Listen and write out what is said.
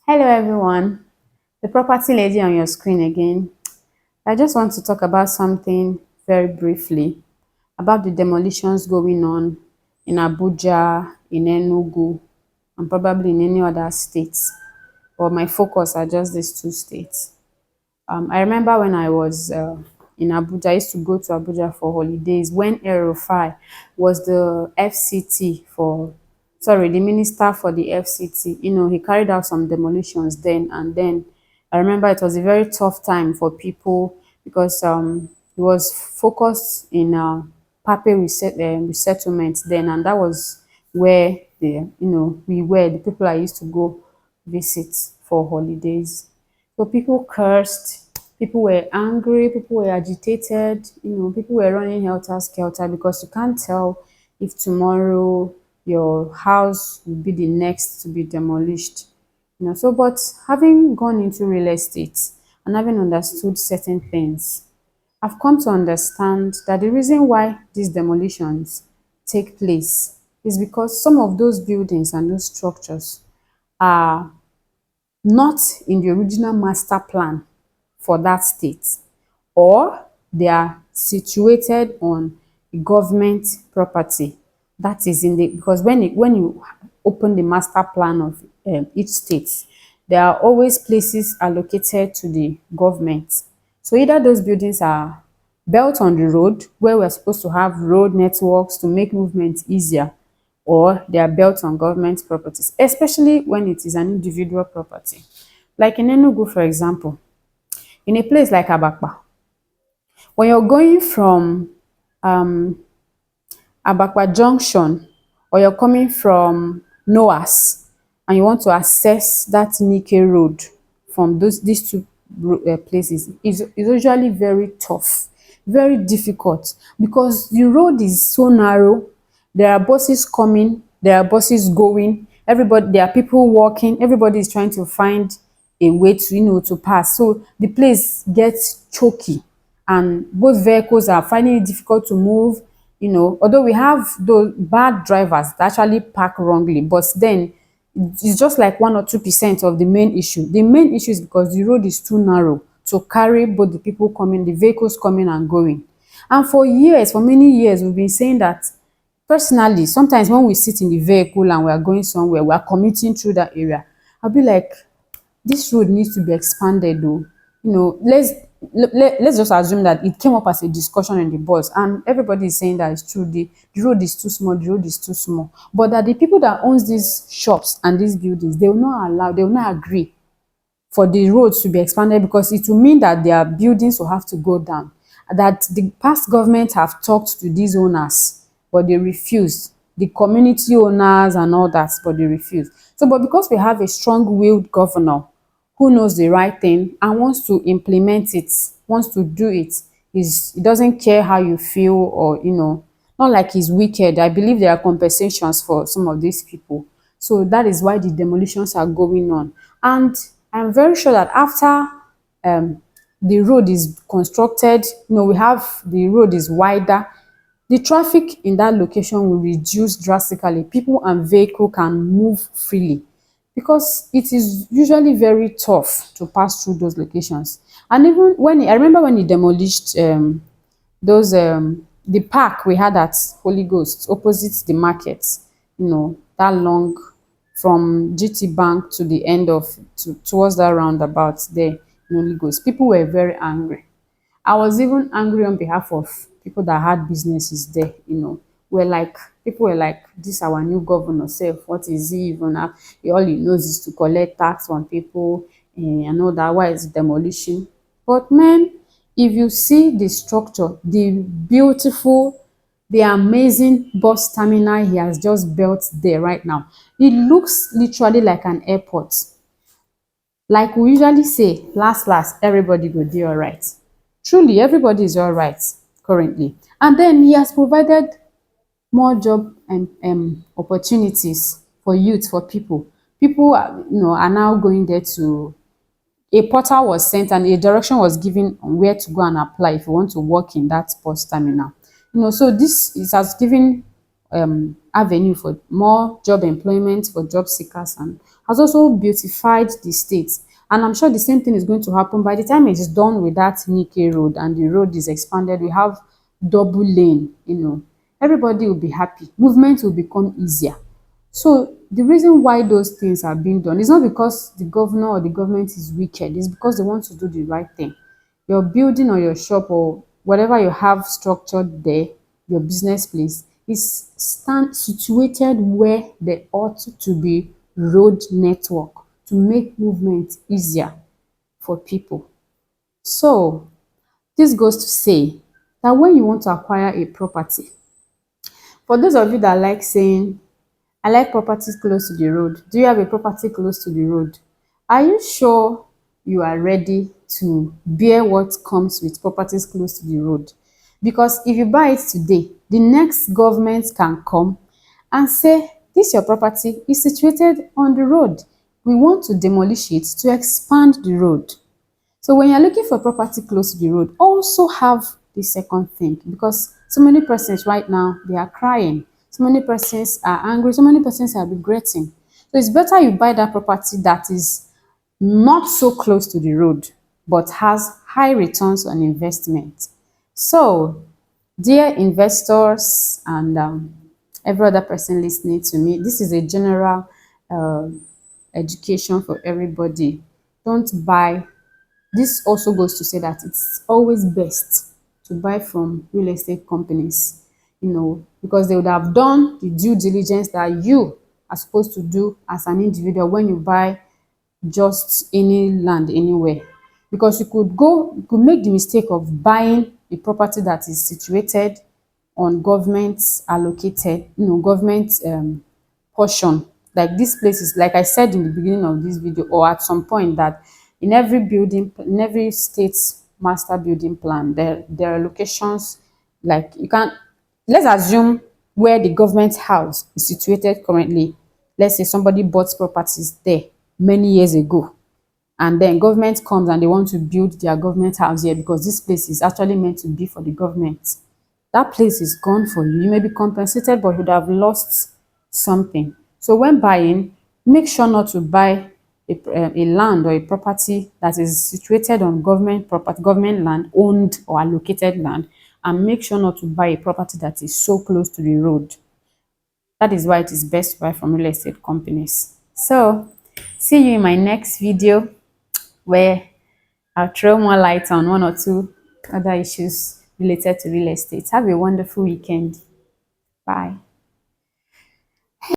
Hello everyone, the property lady on your screen again. I just want to talk about something very briefly about the demolitions going on in Abuja, in Enugu, and probably in any other states. But my focus are just these two states. I remember when I was in Abuja, I used to go to Abuja for holidays when Erufai was the FCT for, sorry, the minister for the FCT. He carried out some demolitions then and then. I remember it was a very tough time for people because he was focused in Pape resettlement then, and that was where the people I used to go visit for holidays. So people cursed, people were angry, people were agitated, people were running helter-skelter because you can't tell if tomorrow your house will be the next to be demolished. But having gone into real estate and having understood certain things, I've come to understand that the reason why these demolitions take place is because some of those buildings and those structures are not in the original master plan for that state, or they are situated on government property that is in the, because when you open the master plan of each state, there are always places allocated to the government. So either those buildings are built on the road where we're supposed to have road networks to make movement easier, or they are built on government properties, especially when it is an individual property. Like in Enugu, for example, in a place like Abakpa, when you're going from Abakpa Junction, or you're coming from Noas and you want to access that Nike Road from these two places, is usually very tough, very difficult, because the road is so narrow. There are buses coming, there are buses going, everybody, there are people walking, everybody is trying to find a way to to pass. So the place gets choky and both vehicles are finding it difficult to move. Although we have those bad drivers that actually park wrongly, but then it's just like 1 or 2% of the main issue. The main issue is because the road is too narrow to carry both the people coming, the vehicles coming and going. And for years, for many years, we've been saying that. Personally, sometimes when we sit in the vehicle and we are going somewhere, we are commuting through that area, I'll be like, this road needs to be expanded though. Let's just assume that it came up as a discussion in the bus and everybody is saying that it's true. The road is too small, the road is too small. But that the people that owns these shops and these buildings, they will not agree for the roads to be expanded, because it will mean that their buildings will have to go down. That the past government have talked to these owners, but they refused. The community owners and all that, but they refused. So, but because we have a strong-willed governor who knows the right thing and wants to implement it, wants to do it, he doesn't care how you feel, or not like he's wicked. I believe there are compensations for some of these people. So that is why the demolitions are going on. And I'm very sure that after the road is constructed, we have, the road is wider, the traffic in that location will reduce drastically. People and vehicle can move freely, because it is usually very tough to pass through those locations. And even I remember when he demolished those the park we had at Holy Ghost opposite the market, that long, from GT Bank to the end of, towards that roundabout there in Holy Ghost. People were very angry. I was even angry on behalf of people that had businesses there. People were like, this our new governor sef, what is he even have? All he knows is to collect tax on people, and all that. Why is demolition? But man, if you see the structure, the beautiful, the amazing bus terminal he has just built there right now, it looks literally like an airport. Like we usually say, last everybody go dey alright. Truly, everybody is alright currently. And then he has provided more job and opportunities for youth, for people. People are now going there to, a portal was sent and a direction was given on where to go and apply if you want to work in that bus terminal. So this, it has given avenue for more job employment for job seekers, and has also beautified the state. And I'm sure the same thing is going to happen by the time it is done with that Nike road and the road is expanded. We have double lane, everybody will be happy. Movement will become easier. So the reason why those things are being done is not because the governor or the government is wicked, it's because they want to do the right thing. Your building or your shop or whatever you have structured there, your business place, is situated where there ought to be road network to make movement easier for people. So this goes to say that when you want to acquire a property, for those of you that like saying, I like properties close to the road. Do you have a property close to the road? Are you sure you are ready to bear what comes with properties close to the road? Because if you buy it today, the next government can come and say, this your property is situated on the road. We want to demolish it to expand the road. So when you're looking for property close to the road, also have the second thing, because so many persons right now, they are crying. So many persons are angry. So many persons are regretting. So it's better you buy that property that is not so close to the road, but has high returns on investment. So, dear investors and every other person listening to me, this is a general uh, education for everybody. Don't buy. This also goes to say that it's always best to buy from real estate companies, because they would have done the due diligence that you are supposed to do as an individual when you buy just any land anywhere. Because you could make the mistake of buying a property that is situated on government allocated, government portion. Like this place is, like I said in the beginning of this video, or at some point, that in every building, in every state's master building plan, there are locations, like you can, let's assume where the government house is situated currently. Let's say somebody bought properties there many years ago, and then government comes and they want to build their government house here because this place is actually meant to be for the government. That place is gone for you. You may be compensated, but you would have lost something. So when buying, make sure not to buy a land or a property that is situated on government property, government land, owned or allocated land, and make sure not to buy a property that is so close to the road. That is why it is best to buy from real estate companies. So, see you in my next video where I'll throw more light on one or two other issues related to real estate. Have a wonderful weekend. Bye.